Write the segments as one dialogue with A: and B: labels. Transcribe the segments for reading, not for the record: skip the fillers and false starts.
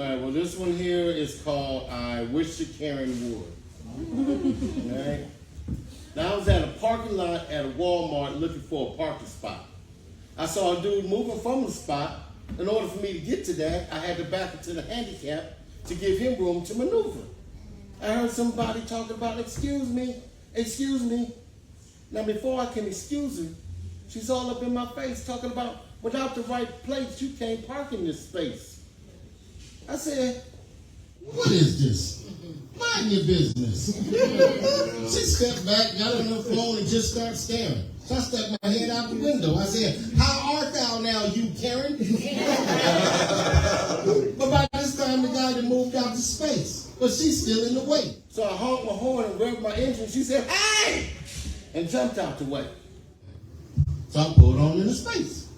A: right, well, this one here is called I Wish the Karen Would. All right? Now, I was at a parking lot at a Walmart looking for a parking spot. I saw a dude moving from the spot. In order for me to get to that, I had to back into the handicap to give him room to maneuver. I heard somebody talking about, excuse me. Now, before I can excuse her, she's all up in my face talking about, without the right plates, you can't park in this space. I said,
B: what is this? Mind your business. She stepped back, got on her phone, and just started staring. So I stuck my head out the window. I said, how art thou now, you Karen? But by this time, the guy had moved out to space. But she's still in the way.
A: So I honked my horn and revved my engine. She said, hey! And jumped out the way.
B: So I pulled on into space.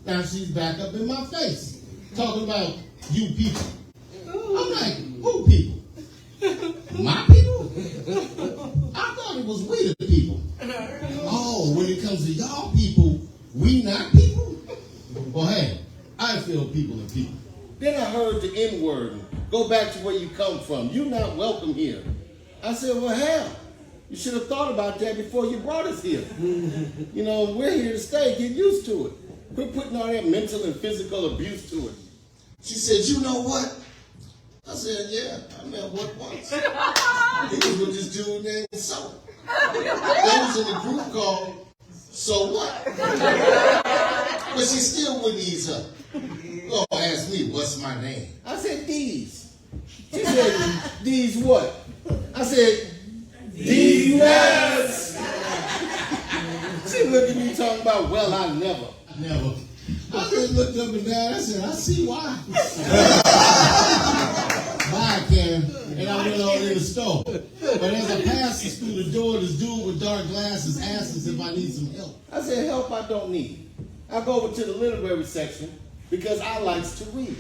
B: Now she's back up in my face, talking about you people. I'm like, who people? My people? I thought it was we the people. Oh, when it comes to y'all people, we not people? Well, hey, I feel people are people.
A: Then I heard the N-word. Go back to where you come from. You're not welcome here. I said, well, hell, you should have thought about that before you brought us here. You know, we're here to stay. Get used to it. Quit putting all that mental and physical abuse to it.
B: She said, you know what? I said, yeah, I met what once. He was with this dude named So. They was in the group called So What? But she still wouldn't ease up. Oh, ask me, what's my name?
A: I said, D's. She said, D's what? I said, D's nuts. She looked at me talking about, well, I never.
B: I just looked up and down. I said, I see why. Bye, Karen. And I went on in the store. But as I passed through the door, this dude with dark glasses asked us if I need some help.
A: I said, help I don't need. I go over to the literary section because I likes to read.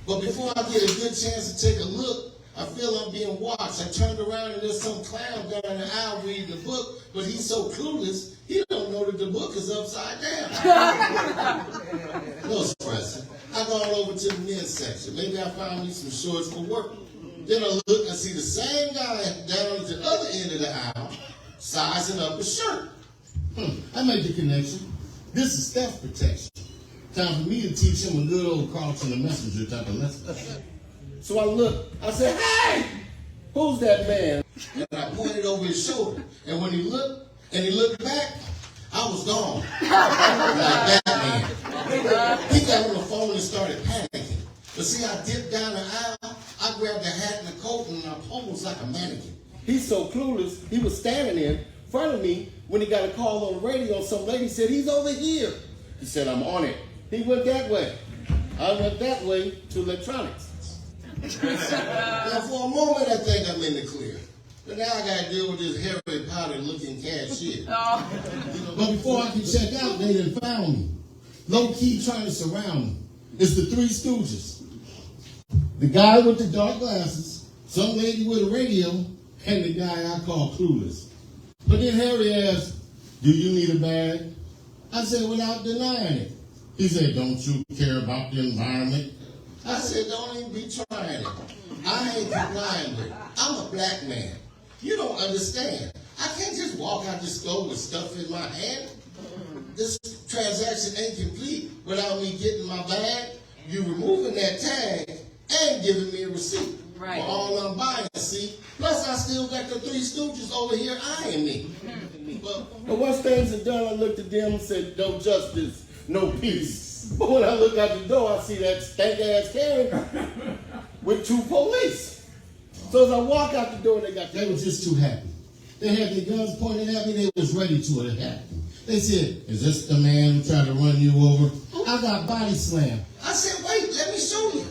B: But before I get a good chance to take a look, I feel I'm being watched. I turned around and there's some clown down the aisle reading the book, but he's so clueless, he don't know that the book is upside down. No stress. I go on over to the men's section. Maybe I found me some shorts for work. Then I look and see the same guy down at the other end of the aisle sizing up a shirt. I made the connection. This is theft protection. Time for me to teach him a good old crouching the messenger type of lesson.
A: So I looked, I said, hey, who's that man?
B: And I pointed over his shoulder. And when he looked back, I was gone. Like Batman. He got on the phone and started panicking. But see, I dipped down the aisle, I grabbed a hat and a coat, and I posed like a mannequin.
A: He's so clueless, he was standing in front of me when he got a call on the radio. Some lady said, he's over here. He said, I'm on it. He went that way. I went that way to electronics.
B: Now, for a moment, I think I'm in the clear. But now I got to deal with this Harry Potter-looking cashier. But before I can check out, they done found me. Low-key trying to surround me. It's the Three Stooges. The guy with the dark glasses, some lady with a radio, and the guy I call clueless. But then Harry asked, do you need a bag? I said, without denying it. He said, don't you care about the environment? I said, don't even be trying it. I ain't complying with it. I'm a black man. You don't understand. I can't just walk out the store with stuff in my hand. This transaction ain't complete without me getting my bag, you removing that tag, and giving me a receipt.
C: Right.
B: For all I'm buying, see? Plus, I still got the Three Stooges over here eyeing me.
A: But once things are done, I looked at them and said, no justice, no peace. But when I look out the door, I see that stank-ass Karen with two police. So as I walk out the door, they were just too happy. They had their guns pointed at me. They was ready to attack me. They said, is this the man who tried to run you over? I got body slammed. I said, wait, let me show you.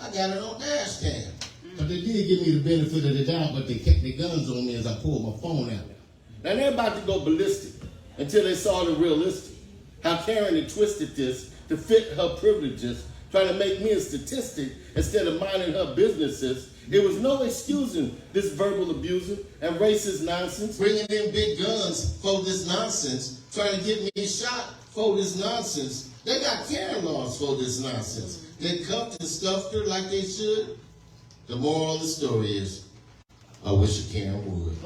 A: I got it on dash cam. But they did give me the benefit of the doubt, but they kept their guns on me as I pulled my phone out. Now they're about to go ballistic until they saw the realistic. How Karen had twisted this to fit her privileges, trying to make me a statistic instead of minding her businesses. There was no excusing this verbal abuser and racist nonsense. Bringing in big guns for this nonsense, trying to get me shot for this nonsense. They got Karen laws for this nonsense.
B: They cuffed and stuffed her like they should. The moral of the story is, I wish a Karen would.